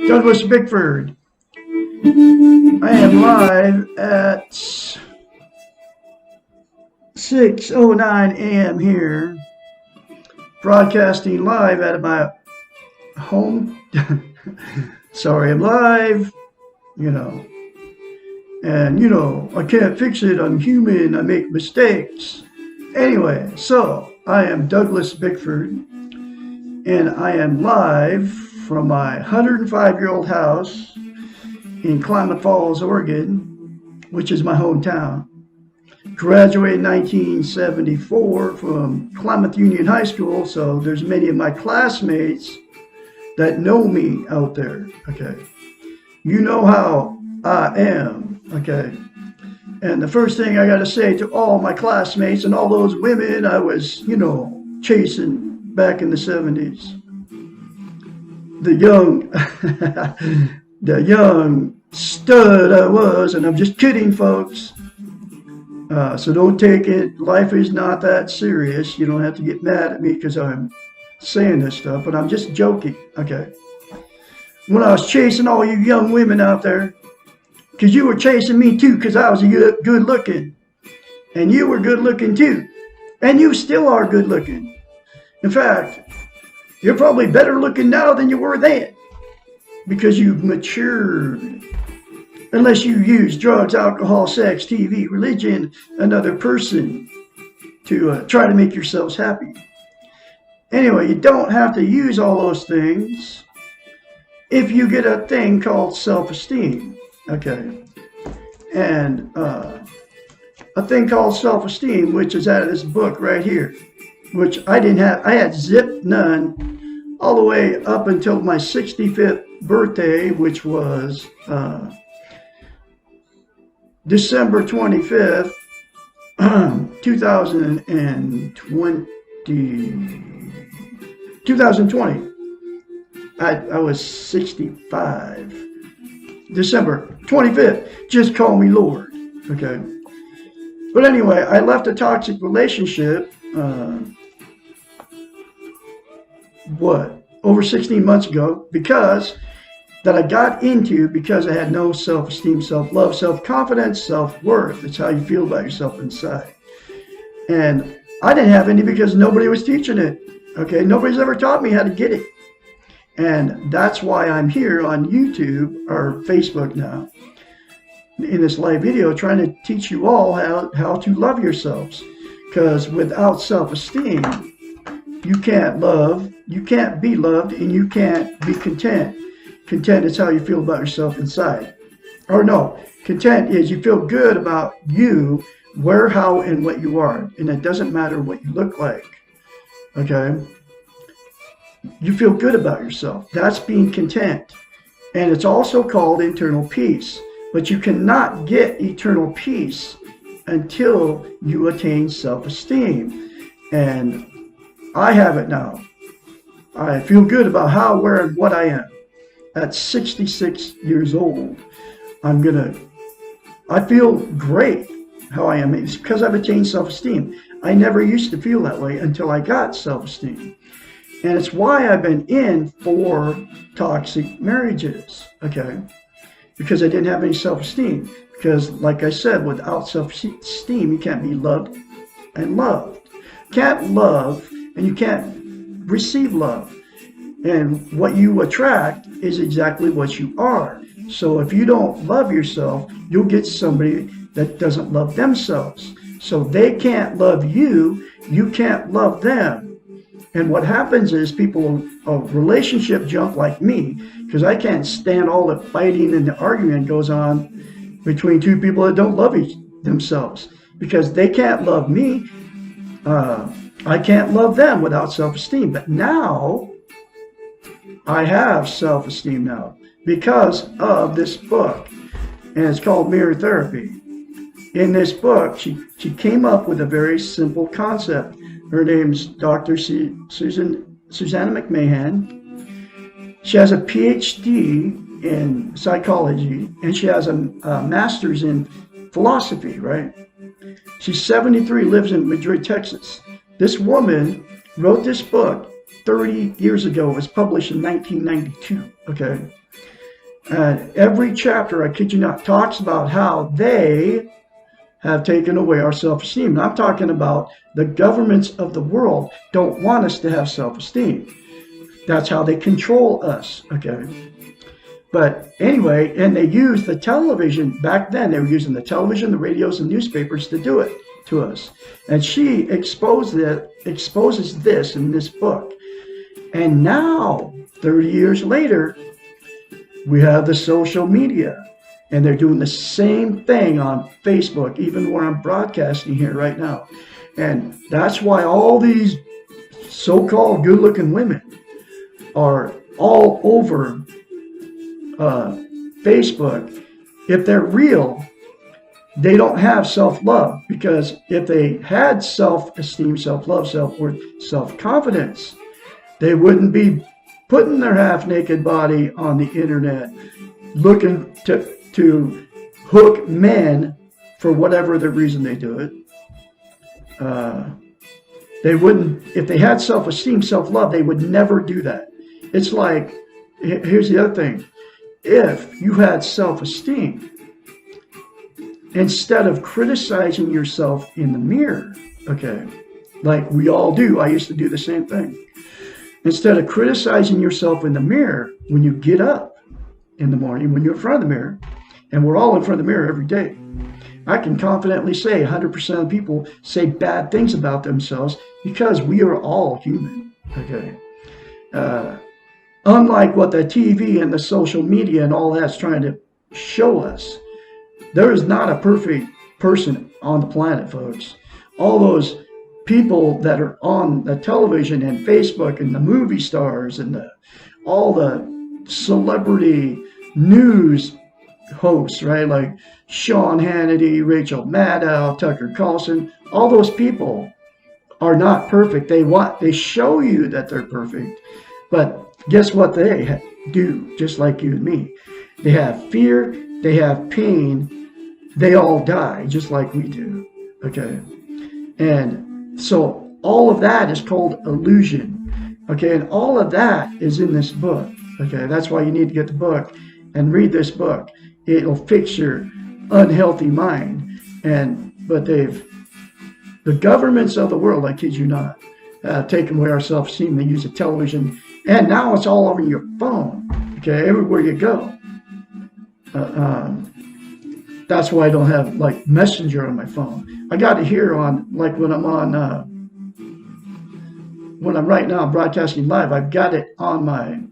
Douglas Bickford. I am live at 6:09 a.m. here, broadcasting live at my home. Sorry, I'm live, and I can't fix it. I'm human. I make mistakes. Anyway, so I am Douglas Bickford, and I am live from my 105-year-old house in Klamath Falls, Oregon, which is my hometown. Graduated in 1974 from Klamath Union High School, so there's many of my classmates that know me out there, okay? You know how I am, okay? And the first thing I got to say to all my classmates and all those women I was, chasing back in the 70s. The young stud I was, and I'm just kidding, folks. So don't take it. Life is not that serious. You don't have to get mad at me because I'm saying this stuff, but I'm just joking, okay? When I was chasing all you young women out there, because you were chasing me too, because I was good looking, and you were good looking too, and you still are good looking. In fact, you're probably better looking now than you were then, because you've matured. Unless you use drugs, alcohol, sex, TV, religion, another person to try to make yourselves happy. Anyway, you don't have to use all those things if you get a thing called self-esteem, okay? And a thing called self-esteem, which is out of this book right here, which I didn't have. I had zip none all the way up until my 65th birthday, which was December 25th, 2020. I was 65. December 25th. Just call me Lord. Okay. But anyway, I left a toxic relationship, over 16 months ago, because I had no self-esteem, self-love, self-confidence, self-worth. It's how you feel about yourself inside. And I didn't have any because nobody was teaching it. Okay, nobody's ever taught me how to get it. And that's why I'm here on YouTube or Facebook now, in this live video, trying to teach you all how to love yourselves. Because without self-esteem, you can't love, you can't be loved, and you can't be content. Content is how you feel about yourself inside. Or no, content is you feel good about you, where, how, and what you are. And it doesn't matter what you look like. Okay? You feel good about yourself. That's being content. And it's also called internal peace. But you cannot get eternal peace until you attain self-esteem. And I have it now. I feel good about how, where, and what I am. At 66 years old, I feel great how I am. It's because I've attained self-esteem. I never used to feel that way until I got self-esteem. And it's why I've been in 4 toxic marriages, okay? Because I didn't have any self-esteem. Because, like I said, without self-esteem, you can't be loved and loved. You can't love and you can't receive love. And what you attract is exactly what you are. So if you don't love yourself, you'll get somebody that doesn't love themselves. So they can't love you, you can't love them. And what happens is people of relationship junk like me, because I can't stand all the fighting and the argument goes on between two people that don't love themselves. Because they can't love me, I can't love them without self-esteem. But now, I have self-esteem now because of this book, and it's called Mirror Therapy. in this book, she came up with a very simple concept. Her name's Dr. Susanna McMahon. She has a PhD in psychology, and she has a master's in philosophy, right? She's 73, lives in Madrid, Texas. This woman wrote this book 30 years ago. It was published in 1992, okay? And every chapter, I kid you not, talks about how they have taken away our self-esteem. And I'm talking about the governments of the world don't want us to have self-esteem. That's how they control us, okay? But anyway, and they use the television. Back then, they were using the television, the radios, and newspapers to do it to us. And she exposes this in this book. And now, 30 years later, we have the social media. And they're doing the same thing on Facebook, even where I'm broadcasting here right now. And that's why all these so-called good-looking women are all over Facebook. If they're real, they don't have self-love, because if they had self-esteem, self-love, self-worth, self-confidence, they wouldn't be putting their half-naked body on the internet, looking to hook men for whatever the reason they do it. They wouldn't, if they had self-esteem, self-love, they would never do that. It's like, here's the other thing. If you had self-esteem, instead of criticizing yourself in the mirror, okay, like we all do, I used to do the same thing. Instead of criticizing yourself in the mirror, when you get up in the morning, when you're in front of the mirror, and we're all in front of the mirror every day, I can confidently say 100% of people say bad things about themselves, because we are all human, okay? Unlike what the TV and the social media and all that's trying to show us, there is not a perfect person on the planet, folks. All those people that are on the television and Facebook and the movie stars and all the celebrity news hosts, right? Like Sean Hannity, Rachel Maddow, Tucker Carlson, all those people are not perfect. They show you that they're perfect, but guess what they do, just like you and me? They have fear, they have pain, they all die, just like we do, okay? And so all of that is called illusion, okay? And all of that is in this book, okay? That's why you need to get the book and read this book. It'll fix your unhealthy mind. But the governments of the world, I kid you not, taken away our self-esteem. They use the television, and now it's all over your phone, okay, everywhere you go. That's why I don't have like Messenger on my phone. I got it here on, like when I'm right now broadcasting live, I've got it on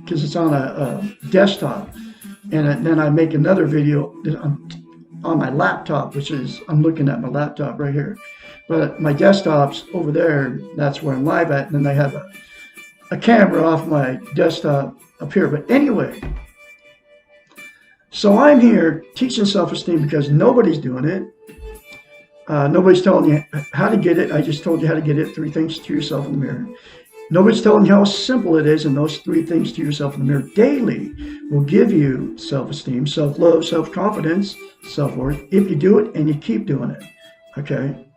because it's on a desktop, and then I make another video on my laptop, which is, I'm looking at my laptop right here. But my desktop's over there, that's where I'm live at, and then I have a camera off my desktop up here. But anyway, so I'm here teaching self-esteem because nobody's doing it. Nobody's telling you how to get it. I just told you how to get it. 3 things to yourself in the mirror. Nobody's telling you how simple it is, and those 3 things to yourself in the mirror daily will give you self-esteem, self-love, self-confidence, self-worth, if you do it and you keep doing it, okay?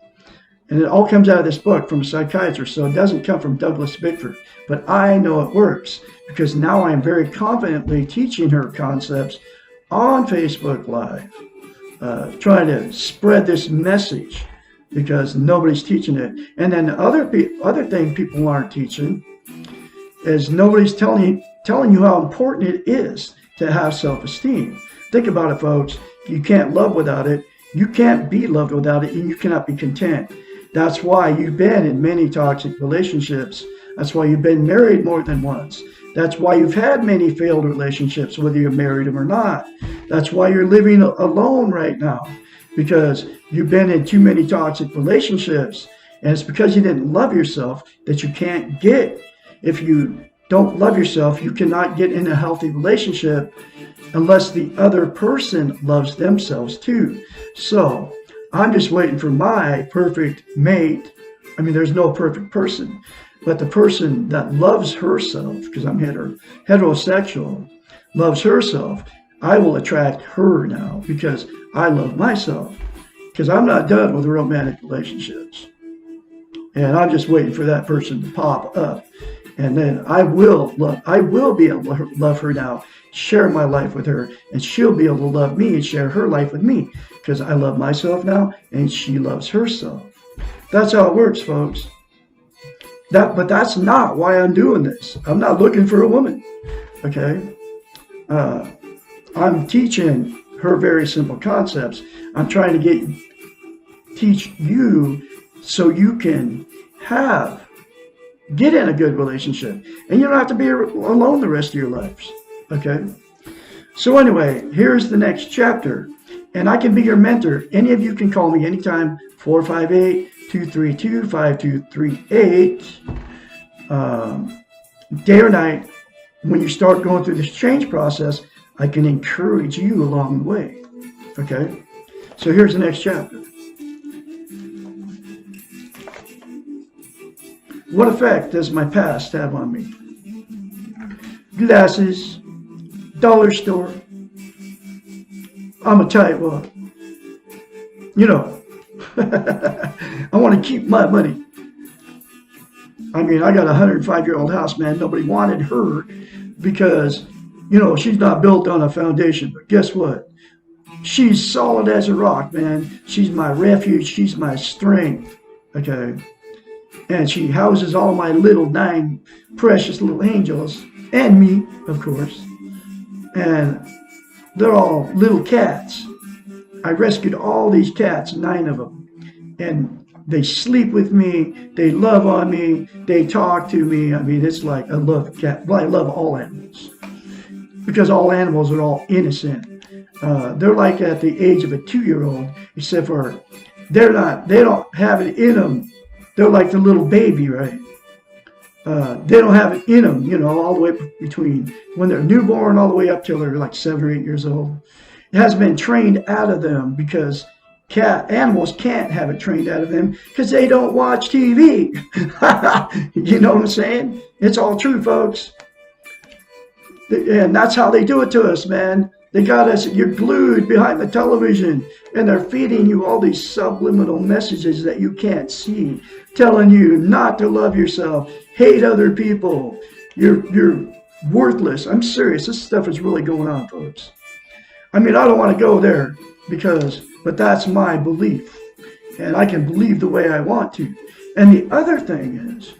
And it all comes out of this book from a psychiatrist, so it doesn't come from Douglas Bickford. But I know it works because now I am very confidently teaching her concepts on Facebook Live, trying to spread this message because nobody's teaching it. And then the other thing people aren't teaching is nobody's telling you how important it is to have self-esteem. Think about it, folks. You can't love without it. You can't be loved without it, and you cannot be content. That's why you've been in many toxic relationships. That's why you've been married more than once. That's why you've had many failed relationships, whether you married them or not. That's why you're living alone right now, because you've been in too many toxic relationships. And it's because you didn't love yourself that you can't get. If you don't love yourself, you cannot get in a healthy relationship unless the other person loves themselves too. So I'm just waiting for my perfect mate. I mean, there's no perfect person, but the person that loves herself, because I'm heterosexual, loves herself, I will attract her now because I love myself. Because I'm not done with romantic relationships. And I'm just waiting for that person to pop up. And then I will be able to love her now, share my life with her, and she'll be able to love me and share her life with me. Because I love myself now, and she loves herself. That's how it works, folks. But that's not why I'm doing this. I'm not looking for a woman. Okay? I'm teaching her very simple concepts. I'm trying to teach you so you can get in a good relationship, and you don't have to be alone the rest of your lives. Okay? So anyway, here's the next chapter, and I can be your mentor. Any of you can call me anytime, 458-232-5238, day or night. When you start going through this change process, I can encourage you along the way. Okay? So here's the next chapter. What effect does my past have on me? Glasses, dollar store. I'm gonna tell you what. You know, I want to keep my money. I mean, I got a 105-year-old house, man. Nobody wanted her because, you know, she's not built on a foundation. But guess what? She's solid as a rock, man. She's my refuge. She's my strength. Okay? And she houses all my little 9 precious little angels. And me, of course. And they're all little cats. I rescued all these cats, 9 of them. And they sleep with me. They love on me. They talk to me. I mean, it's like I love cat. Well, I love all animals. Because all animals are all innocent. They're like at the age of a 2-year-old, except for they don't have it in them. They're like the little baby, right? They don't have it in them, you know, all the way between when they're newborn all the way up till they're like 7 or 8 years old. It hasn't been trained out of them because animals can't have it trained out of them because they don't watch TV. You know what I'm saying? It's all true, folks. And that's how they do it to us, man. They got us, you're glued behind the television, and they're feeding you all these subliminal messages that you can't see, telling you not to love yourself, hate other people, you're worthless. I'm serious. This stuff is really going on, folks. I mean, I don't want to go there but that's my belief, and I can believe the way I want to. And the other thing is,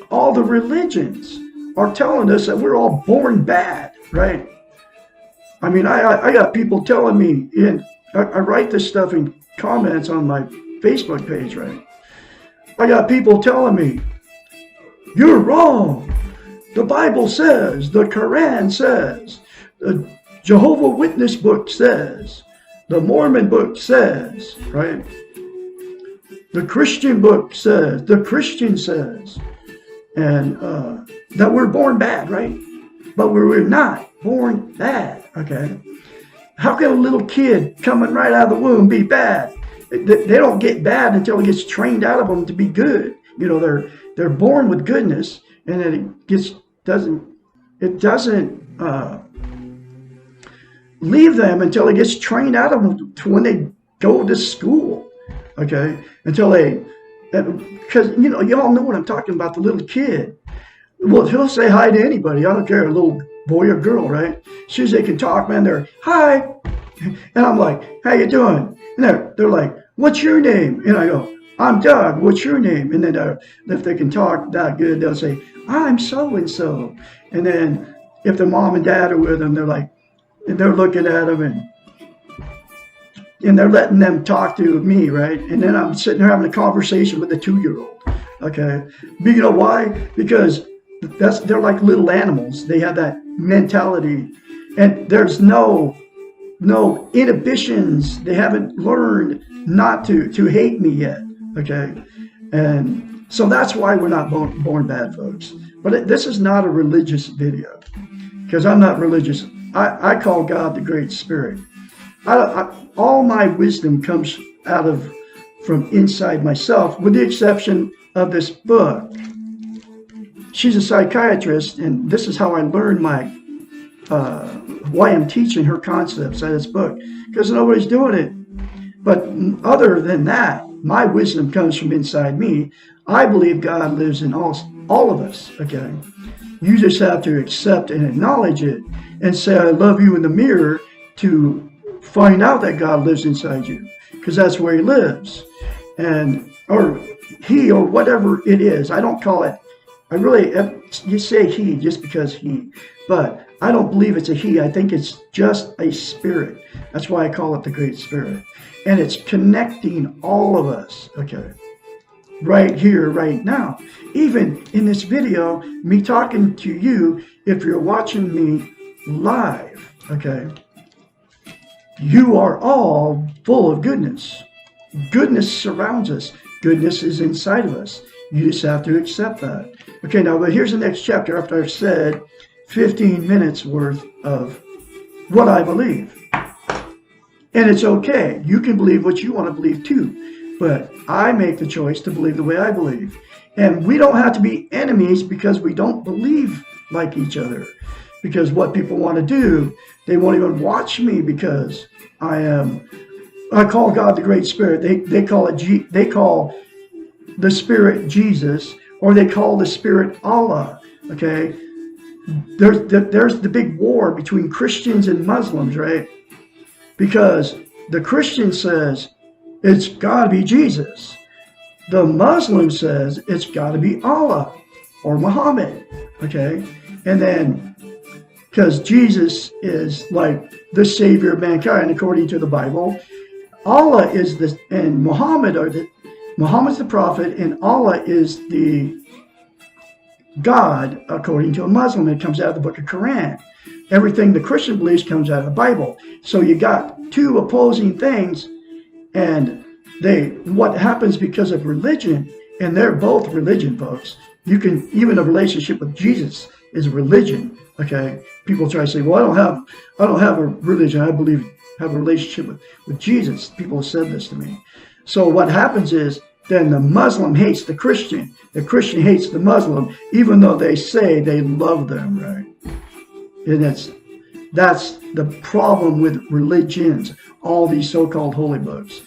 all the religions are telling us that we're all born bad, right? I mean, I got people telling me, and I write this stuff in comments on my Facebook page, right? I got people telling me, you're wrong. The Bible says, the Quran says, the Jehovah Witness book says, the Mormon book says, right? The Christian book says, the Christian says, and that we're born bad, right? But we're not born bad, okay? How can a little kid coming right out of the womb be bad? They don't get bad until it gets trained out of them to be good. You know, they're born with goodness, and then it doesn't leave them until it gets trained out of them to when they go to school, okay? Because, you know, you all know what I'm talking about, the little kid. Well, he'll say hi to anybody. I don't care, a little boy or girl, right? As soon as they can talk, man, they're, hi. And I'm like, how you doing? And they're like, what's your name? And I go, I'm Doug. What's your name? And then if they can talk that good, they'll say, I'm so-and-so. And then if their mom and dad are with them, they're like, and they're looking at them and they're letting them talk to me, right? And then I'm sitting there having a conversation with a 2-year-old, okay? But you know why? Because they're like little animals. They have that mentality, and there's no inhibitions. They haven't learned not to hate me yet, okay? And so that's why we're not born bad, folks. But this is not a religious video, because I'm not religious. I call God the Great Spirit. All my wisdom comes from inside myself, with the exception of this book. She's a psychiatrist, and this is how I learned why I'm teaching her concepts in this book, because nobody's doing it. But other than that, my wisdom comes from inside me. I believe God lives in all of us, okay? You just have to accept and acknowledge it and say, I love you in the mirror, to find out that God lives inside you, because that's where he lives. Or he, or whatever it is. I don't call it, you say he just because he, but I don't believe it's a he. I think it's just a spirit. That's why I call it the Great Spirit. And it's connecting all of us, okay? Right here, right now. Even in this video, me talking to you, if you're watching me live, okay? You are all full of goodness. Goodness surrounds us. Goodness is inside of us. You just have to accept that. Okay, now, but here's the next chapter after I've said 15 minutes worth of what I believe. And it's okay. You can believe what you want to believe too. But I make the choice to believe the way I believe. And we don't have to be enemies because we don't believe like each other. Because what people want to do, they won't even watch me because I call God the Great Spirit. They call the Spirit Jesus, or they call the Spirit Allah. Okay, there's the big war between Christians and Muslims, right? Because the Christian says it's got to be Jesus. The Muslim says it's got to be Allah or Muhammad. Okay, and then because Jesus is like the savior of mankind according to the Bible, Allah is and Muhammad's the prophet, and Allah is the God according to a Muslim. It comes out of the book of Quran. Everything the Christian believes comes out of the Bible. So you got two opposing things, and what happens because of religion, and they're both religion, folks. You can, even a relationship with Jesus is religion. Okay, people try to say, well, I don't have a religion. I have a relationship with Jesus. People have said this to me. So what happens is, then the Muslim hates the Christian. The Christian hates the Muslim, even though they say they love them, right? And that's the problem with religions, all these so-called holy books.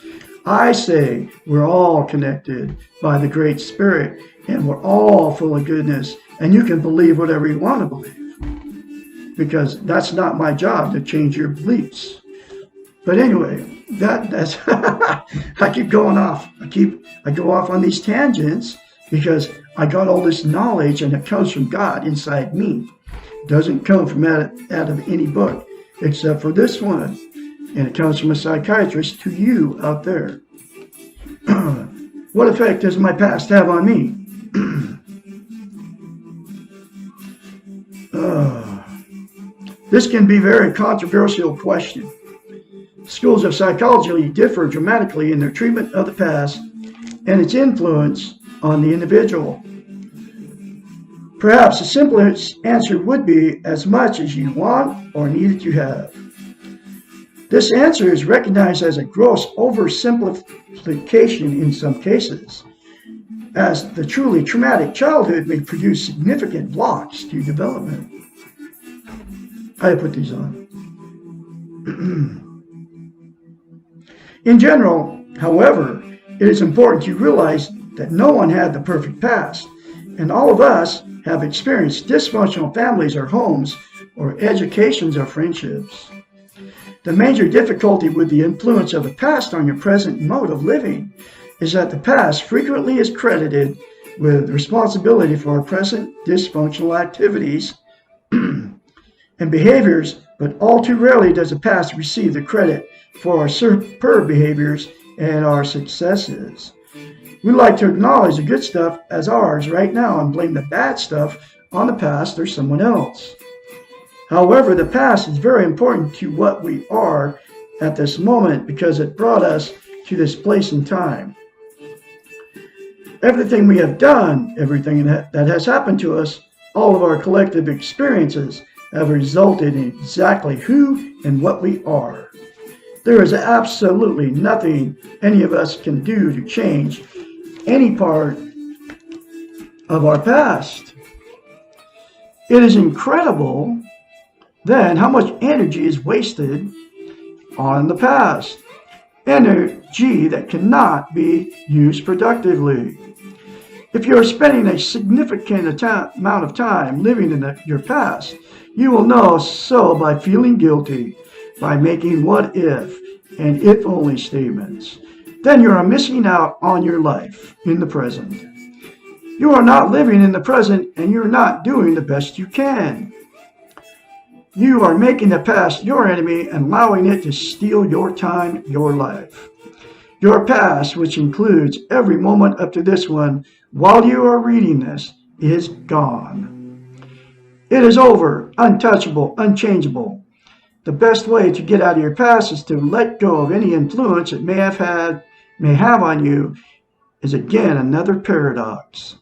I say we're all connected by the Great Spirit, and we're all full of goodness, and you can believe whatever you want to believe, because that's not my job to change your beliefs. But anyway, that's I keep going off. I go off on these tangents because I got all this knowledge, and it comes from God inside me. It doesn't come from out of any book except for this one, and it comes from a psychiatrist to you out there. What effect does my past have on me? This can be a very controversial question. Schools of psychology differ dramatically in their treatment of the past and its influence on the individual. Perhaps the simplest answer would be as much as you want or need to have. This answer is recognized as a gross oversimplification in some cases, as the truly traumatic childhood may produce significant blocks to development. I put these on. In general, however, it is important to realize that no one had the perfect past, and all of us have experienced dysfunctional families or homes or educations or friendships. The major difficulty with the influence of the past on your present mode of living is that the past frequently is credited with responsibility for our present dysfunctional activities and behaviors, but all too rarely does the past receive the credit for our superb behaviors and our successes. We like to acknowledge the good stuff as ours right now and blame the bad stuff on the past or someone else. However, the past is very important to what we are at this moment because it brought us to this place in time. Everything we have done, everything that has happened to us, All of our collective experiences have resulted in exactly who and what we are. There is absolutely nothing any of us can do to change any part of our past. It is incredible, then, how much energy is wasted on the past. Energy that cannot be used productively. If you're spending a significant amount of time living in your past, you will know so by feeling guilty, by making what if and if only statements. Then you are missing out on your life in the present. You are not living in the present, and you're not doing the best you can. You are making the past your enemy and allowing it to steal your time, your life. Your past, which includes every moment up to this one, while you are reading this, is gone. It is over, untouchable, unchangeable. The best way to get out of your past is to let go of any influence it may have on you, is again another paradox.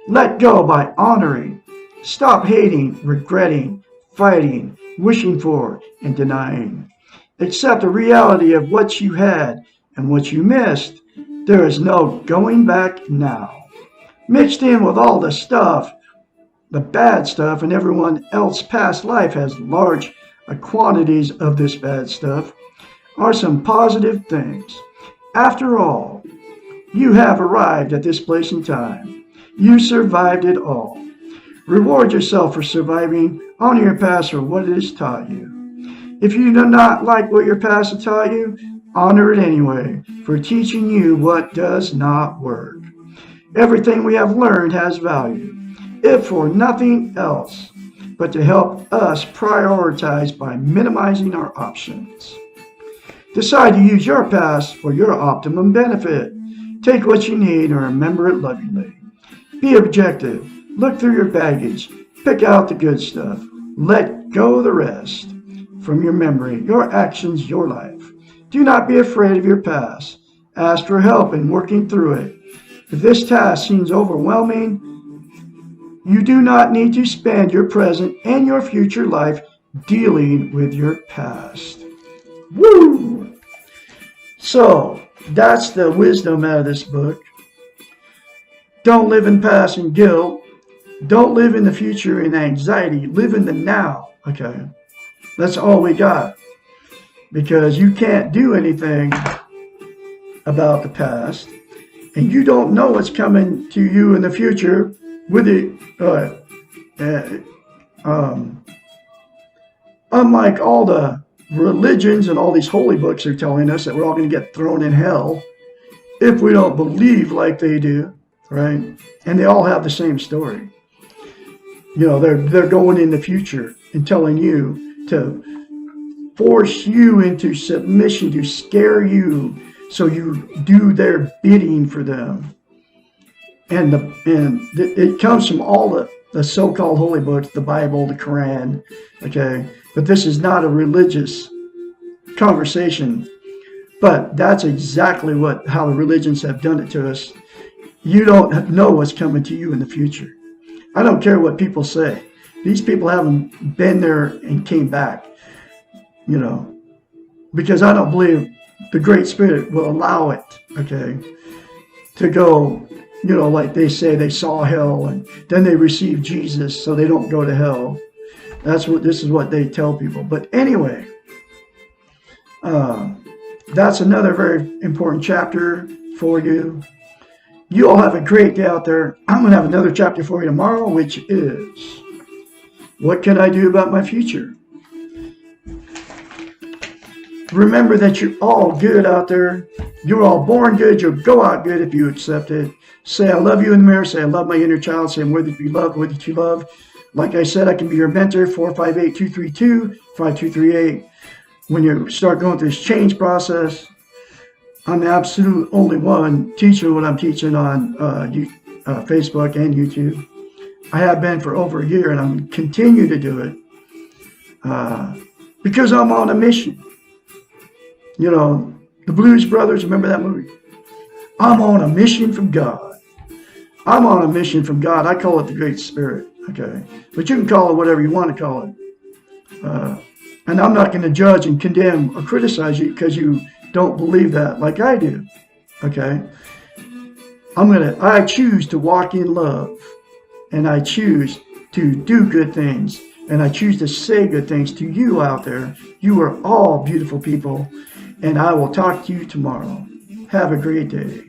Let go by honoring. Stop hating, regretting, fighting, wishing for, and denying. Accept the reality of what you had and what you missed. There is no going back now. Mixed in with all the stuff, the bad stuff, and everyone else's past life has large quantities of this bad stuff, are some positive things. After all, you have arrived at this place in time. You survived it all. Reward yourself for surviving. Honor your past for what it has taught you. If you do not like what your past has taught you, honor it anyway for teaching you what does not work. Everything we have learned has value, if for nothing else but to help us prioritize by minimizing our options. Decide to use your past for your optimum benefit. Take what you need and remember it lovingly. Be objective. Look through your baggage. Pick out the good stuff. Let go of the rest. From your memory, your actions, your life. Do not be afraid of your past. Ask for help in working through it. If this task seems overwhelming, you do not need to spend your present and your future life dealing with your past. Woo! So, that's the wisdom out of this book. Don't live in past and guilt. Don't live in the future in anxiety. Live in the now. Okay? That's all we got. Because you can't do anything about the past. And you don't know what's coming to you in the future with it. Unlike all the religions and all these holy books are telling us that we're all going to get thrown in hell if we don't believe like they do, right? And they all have the same story. You know, they're going in the future and telling you to force you into submission, to scare you so you do their bidding for them. And it comes from all the so-called holy books, the Bible, the Quran, okay? But this is not a religious conversation. But that's exactly how the religions have done it to us. You don't know what's coming to you in the future. I don't care what people say. These people haven't been there and came back, you know, because I don't believe the Great Spirit will allow it, okay, to go, you know, like they say they saw hell and then they receive Jesus so they don't go to hell. This is what they tell people. But anyway, that's another very important chapter for you. You all have a great day out there. I'm going to have another chapter for you tomorrow, which is, what can I do about my future? Remember that you're all good out there. You're all born good. You'll go out good if you accept it. Say, I love you in the mirror. Say, I love my inner child. Say, I'm worthy to be loved, worthy to love. Like I said, I can be your mentor, 458-232-5238. When you start going through this change process, I'm the absolute only one teaching what I'm teaching on Facebook and YouTube. I have been for over a year, and I'm continue to do it because I'm on a mission. You know, the Blues Brothers, remember that movie? I'm on a mission from God. I'm on a mission from God. I call it the Great Spirit, Okay, but you can call it whatever you want to call it. And I'm not going to judge and condemn or criticize you because you don't believe that like I do. Okay, I choose to walk in love, and I choose to do good things, and I choose to say good things to you out there. You are all beautiful people, and I will talk to you tomorrow. Have a great day.